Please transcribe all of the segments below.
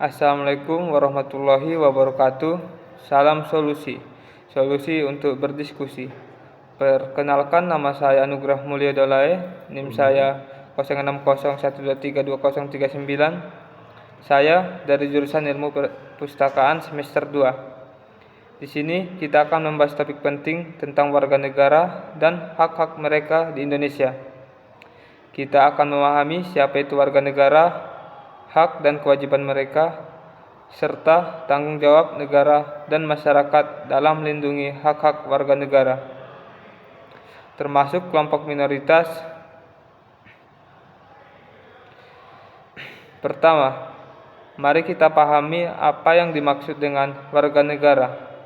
Assalamualaikum warahmatullahi wabarakatuh. Salam solusi. Solusi untuk berdiskusi. Perkenalkan, nama saya Anugrah Mulya Dolae. NIM saya 0601232039. Saya dari jurusan Ilmu Perpustakaan semester 2. Di sini kita akan membahas topik penting tentang warga negara dan hak-hak mereka di Indonesia. Kita akan memahami siapa itu warga negara, hak dan kewajiban mereka, serta tanggung jawab negara dan masyarakat dalam melindungi hak-hak warga negara, termasuk kelompok minoritas. Pertama, mari kita pahami apa yang dimaksud dengan warga negara.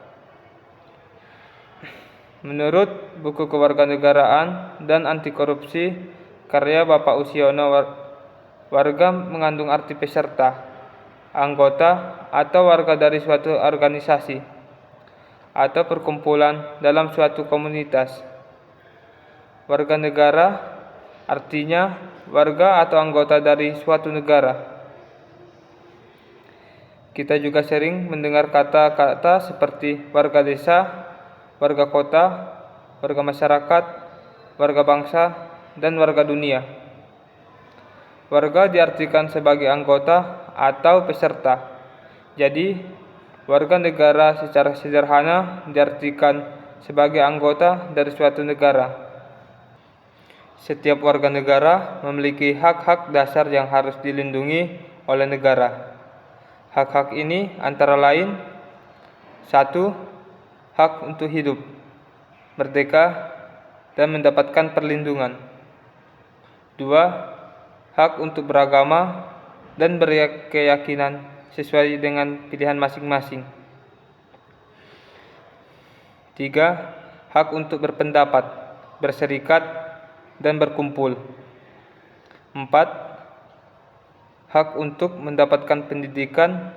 Menurut buku Kewarganegaraan dan Anti Korupsi karya Bapak Usiono, warga mengandung arti peserta, anggota, atau warga dari suatu organisasi atau perkumpulan dalam suatu komunitas. Warga negara artinya warga atau anggota dari suatu negara. Kita juga sering mendengar kata-kata seperti warga desa, warga kota, warga masyarakat, warga bangsa, dan warga dunia. Warga diartikan sebagai anggota atau peserta. Jadi, warga negara secara sederhana diartikan sebagai anggota dari suatu negara. Setiap warga negara memiliki hak-hak dasar yang harus dilindungi oleh negara. Hak-hak ini antara lain: 1. Hak untuk hidup, merdeka, dan mendapatkan perlindungan. 2. Hak untuk beragama dan berkeyakinan sesuai dengan pilihan masing-masing. 3. Hak untuk berpendapat, berserikat, dan berkumpul. 4. Hak untuk mendapatkan pendidikan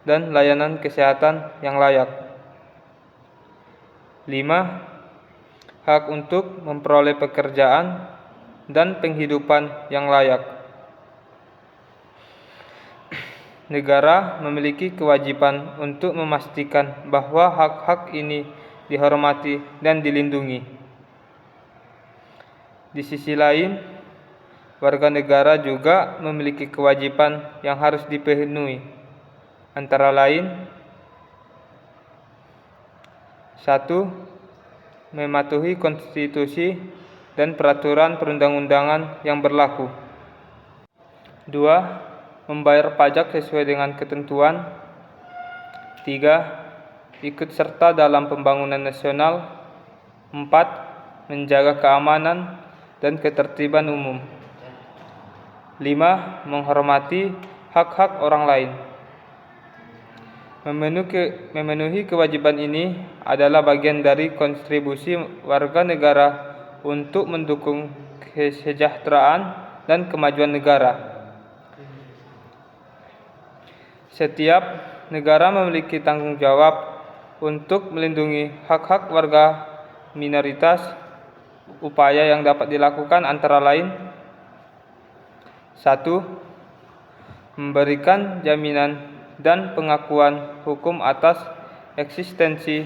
dan layanan kesehatan yang layak. 5. Hak untuk memperoleh pekerjaan dan penghidupan yang layak. Negara memiliki kewajiban untuk memastikan bahwa hak-hak ini dihormati dan dilindungi. Di sisi lain, warga negara juga memiliki kewajiban yang harus dipenuhi, antara lain: 1. Mematuhi konstitusi dan peraturan perundang-undangan yang berlaku. 2. Membayar pajak sesuai dengan ketentuan. 3. Ikut serta dalam pembangunan nasional. 4. Menjaga keamanan dan ketertiban umum. 5. Menghormati hak-hak orang lain. Memenuhi kewajiban ini adalah bagian dari kontribusi warga negara untuk mendukung kesejahteraan dan kemajuan negara. Setiap negara memiliki tanggung jawab untuk melindungi hak-hak warga minoritas. Upaya yang dapat dilakukan antara lain: 1. Memberikan jaminan dan pengakuan hukum atas eksistensi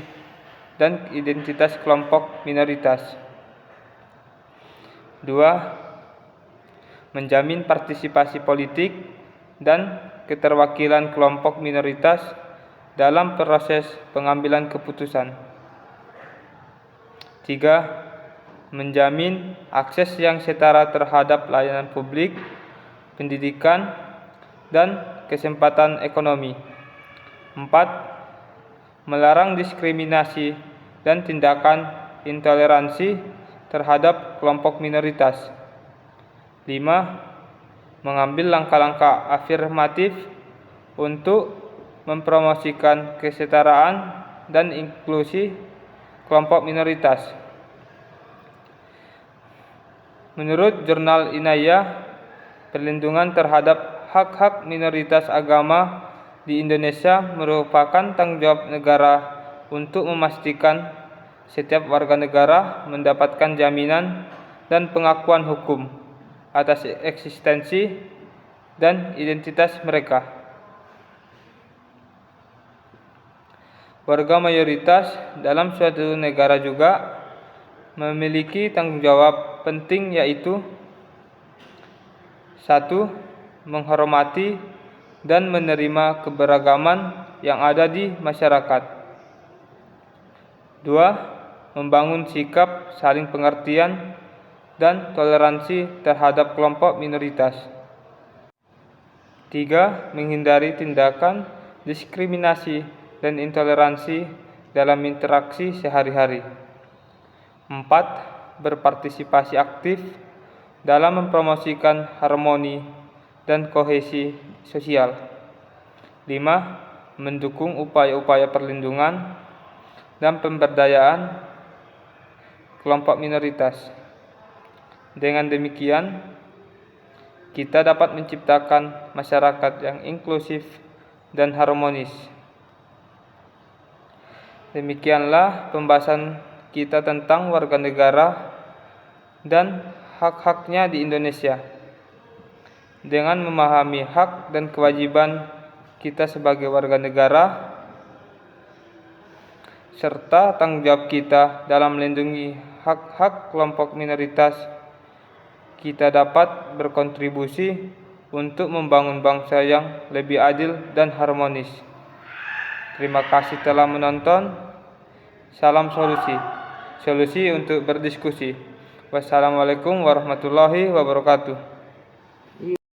dan identitas kelompok minoritas. 2. Menjamin partisipasi politik dan keterwakilan kelompok minoritas dalam proses pengambilan keputusan. 3. Menjamin akses yang setara terhadap layanan publik, pendidikan, dan kesempatan ekonomi. 4. Melarang diskriminasi dan tindakan intoleransi terhadap kelompok minoritas. 5. Mengambil langkah-langkah afirmatif untuk mempromosikan kesetaraan dan inklusi kelompok minoritas. Menurut Jurnal Inayah, perlindungan terhadap hak-hak minoritas agama di Indonesia merupakan tanggung jawab negara untuk memastikan setiap warga negara mendapatkan jaminan dan pengakuan hukum atas eksistensi dan identitas mereka. Warga mayoritas dalam suatu negara juga memiliki tanggung jawab penting, yaitu 1. Menghormati dan menerima keberagaman yang ada di masyarakat. 2. Membangun sikap saling pengertian dan toleransi terhadap kelompok minoritas. 3. Menghindari tindakan diskriminasi dan intoleransi dalam interaksi sehari-hari. 4. Berpartisipasi aktif dalam mempromosikan harmoni dan kohesi sosial. 5. Mendukung upaya-upaya perlindungan dan pemberdayaan kelompok minoritas. Dengan demikian, kita dapat menciptakan masyarakat yang inklusif dan harmonis. Demikianlah pembahasan kita tentang warga negara dan hak-haknya di Indonesia. Dengan memahami hak dan kewajiban kita sebagai warga negara, serta tanggung jawab kita dalam melindungi hak-hak kelompok minoritas, kita dapat berkontribusi untuk membangun bangsa yang lebih adil dan harmonis. Terima kasih telah menonton. Salam solusi untuk berdiskusi. Wassalamualaikum warahmatullahi wabarakatuh.